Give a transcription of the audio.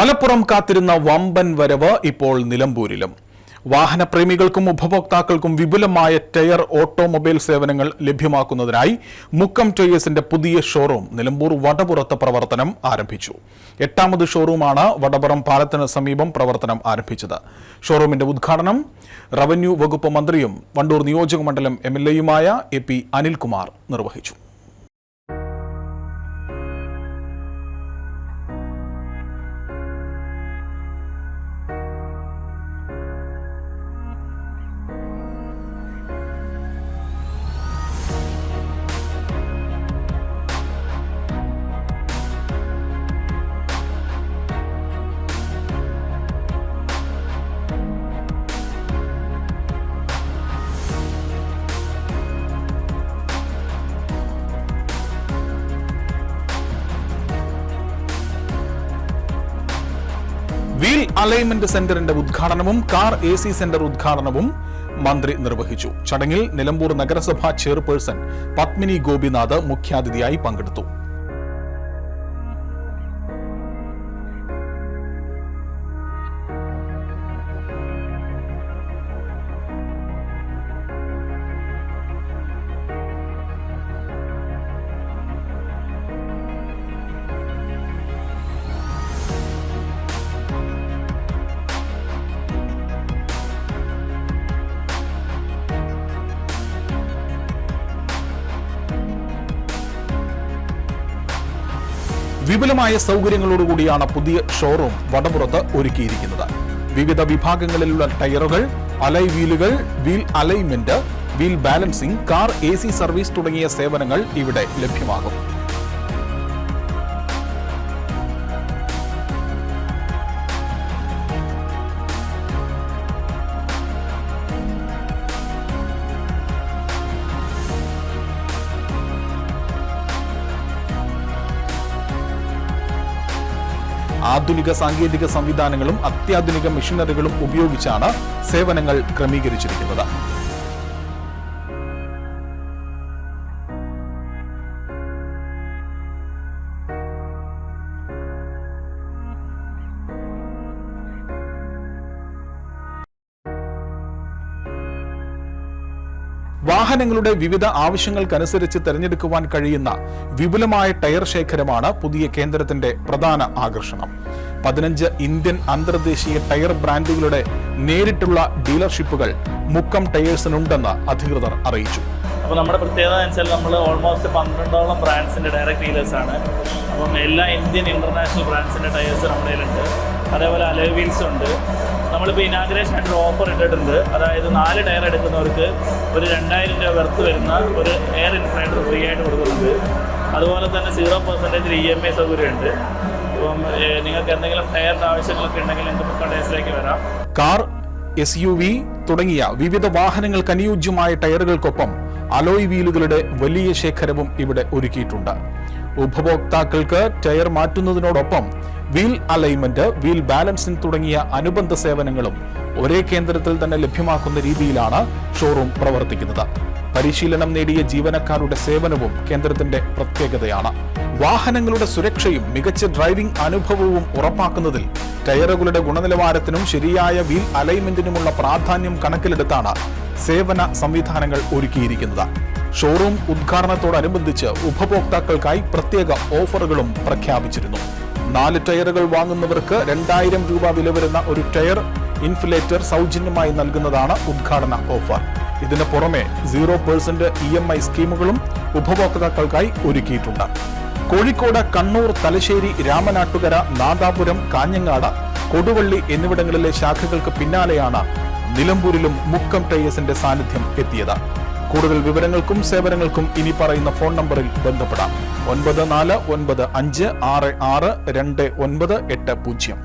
മലപ്പുറം കാത്തിരുന്ന വമ്പൻ വരവ് ഇപ്പോൾ നിലമ്പൂരിലും. വാഹനപ്രേമികൾക്കും ഉപഭോക്താക്കൾക്കും വിപുലമായ ടയർ ഓട്ടോമൊബൈൽ സേവനങ്ങൾ ലഭ്യമാക്കുന്നതിനായി മുക്കം ടയേഴ്സിന്റെ പുതിയ ഷോറൂം നിലമ്പൂർ വടപുറത്ത് പ്രവർത്തനം ആരംഭിച്ചു. 8ാമത് ഷോറൂമാണ് വടപുറം പാലത്തിന് സമീപം പ്രവർത്തനം ആരംഭിച്ചത്. ഷോറൂമിന്റെ ഉദ്ഘാടനം റവന്യൂ വകുപ്പ് മന്ത്രിയും വണ്ടൂർ നിയോജക മണ്ഡലം MLAയുമായ AP അനിൽകുമാർ നിർവഹിച്ചു. വീൽ അലൈൻമെന്റ് സെന്ററിന്റെ ഉദ്ഘാടനവും കാർ AC സെന്റർ ഉദ്ഘാടനവും മന്ത്രി നിർവഹിച്ചു. ചടങ്ങിൽ നിലമ്പൂർ നഗരസഭാ ചെയർപേഴ്സൺ പത്മിനി ഗോപിനാഥ് മുഖ്യാതിഥിയായി പങ്കെടുത്തു. വിപുലമായ സൗകര്യങ്ങളോടുകൂടിയാണ് പുതിയ ഷോറൂം വടപുറത്ത് ഒരുക്കിയിരിക്കുന്നത്. വിവിധ വിഭാഗങ്ങളിലുള്ള ടയറുകൾ, അലൈ വീലുകൾ, wheel alignment, wheel balancing, car AC service തുടങ്ങിയ സേവനങ്ങൾ ഇവിടെ ലഭ്യമാകും. ആധുനിക സാങ്കേതിക സംവിധാനങ്ങളും അത്യാധുനിക മെഷീനറികളും ഉപയോഗിച്ചാണ് സേവനങ്ങൾ ക്രമീകരിച്ചിരിക്കുന്നത്. വാഹനങ്ങളുടെ വിവിധ ആവശ്യങ്ങൾക്കനുസരിച്ച് തിരഞ്ഞെടുക്കുവാൻ കഴിയുന്ന വിപുലമായ ടയർ ശേഖരമാണ് പുതിയ കേന്ദ്രത്തിന്റെ പ്രധാന ആകർഷണം. 15 ഇന്ത്യൻ അന്തർദേശീയ ടയർ ബ്രാൻഡുകളുടെ നേരിട്ടുള്ള ഡീലർഷിപ്പുകൾ മുക്കം ടയേഴ്സിനുണ്ടെന്ന് അധികൃതർ അറിയിച്ചു. അപ്പോൾ നമ്മുടെ പ്രത്യേകത വെച്ചാൽ നമ്മൾ ഓൾമോസ്റ്റ് 12ഓളം ബ്രാൻഡ്സിന്റെ ഡയറക്ട് ഡീലേഴ്സ് ആണ്. അപ്പം എല്ലാ ഇന്ത്യൻ ഇന്റർനാഷണൽ ബ്രാൻഡ്സിന്റെ ടയേഴ്സ് നമ്മുടെ കയ്യിലുണ്ട്. അതേപോലെ അലോയ് വീൽസ് ഉണ്ട്. നമ്മളിപ്പോൾ ഇനാഗ്രേഷൻ ആയിട്ട് ഓഫർ ഇട്ടിട്ടുണ്ട്. അതായത് 4 ടയർ എടുക്കുന്നവർക്ക് ഒരു 2000 രൂപ വെർത്ത് വരുന്ന ഒരു എയർ ഇൻഫ്ലൈനർ ഫ്രീ ആയിട്ട് കൊടുക്കുന്നുണ്ട്. അതുപോലെ തന്നെ 0% EMI സൗകര്യമുണ്ട്. അപ്പം നിങ്ങൾക്ക് എന്തെങ്കിലും ടയറിൻ്റെ ആവശ്യങ്ങളൊക്കെ ഉണ്ടെങ്കിൽ നിങ്ങൾക്ക് ടയേഴ്സിലേക്ക് വരാം. കാർ, SUV തുടങ്ങിയ വിവിധ വാഹനങ്ങൾക്ക് അനുയോജ്യമായ ടയറുകൾക്കൊപ്പം അലോയ് വീലുകളുടെ വലിയ ശേഖരവും ഇവിടെ ഒരുക്കിയിട്ടുണ്ട്. ഉപഭോക്താക്കൾക്ക് ടയർ മാറ്റുന്നതിനോടൊപ്പം വീൽ അലൈൻമെന്റ്, വീൽ ബാലൻസിംഗ് തുടങ്ങിയ അനുബന്ധ സേവനങ്ങളും ഒരേ കേന്ദ്രത്തിൽ തന്നെ ലഭ്യമാക്കുന്ന രീതിയിലാണ് ഷോറൂം പ്രവർത്തിക്കുന്നത്. പരിശീലനം നേടിയ ജീവനക്കാരുടെ സേവനവും കേന്ദ്രത്തിന്റെ പ്രത്യേകതയാണ്. വാഹനങ്ങളുടെ സുരക്ഷയും മികച്ച ഡ്രൈവിംഗ് അനുഭവവും ഉറപ്പാക്കുന്നതിൽ ടയറുകളുടെ ഗുണനിലവാരത്തിനും ശരിയായ വീൽ അലൈൻമെന്റിനുമുള്ള പ്രാധാന്യം കണക്കിലെടുത്താണ് സേവന സംവിധാനങ്ങൾ ഒരുക്കിയിരിക്കുന്നത്. ഷോറൂം ഉദ്ഘാടനത്തോടനുബന്ധിച്ച് ഉപഭോക്താക്കൾക്കായി പ്രത്യേക ഓഫറുകളും പ്രഖ്യാപിച്ചിരുന്നു. 4 ടയറുകൾ വാങ്ങുന്നവർക്ക് 2000 രൂപ വില വരുന്ന ഒരു ടയർ ഇൻഫ്ലേറ്റർ സൗജന്യമായി നൽകുന്നതാണ് ഉദ്ഘാടന ഓഫർ. ഇതിന് പുറമെ 0% EMI സ്കീമുകളും ഉപഭോക്താക്കൾക്കായി ഒരുക്കിയിട്ടുണ്ട്. കോഴിക്കോട്, കണ്ണൂർ, തലശ്ശേരി, രാമനാട്ടുകര, നാദാപുരം, കാഞ്ഞങ്ങാട്, കൊടുവള്ളി എന്നിവിടങ്ങളിലെ ശാഖകൾക്ക് പിന്നാലെയാണ് നിലമ്പൂരിലും മുക്കം ടയേഴ്സിന്റെ സാന്നിധ്യം എത്തിയത്. കൂടുതൽ വിവരങ്ങൾക്കും സേവനങ്ങൾക്കും ഇനി പറയുന്ന ഫോൺ നമ്പറിൽ ബന്ധപ്പെടാം. 9495662980.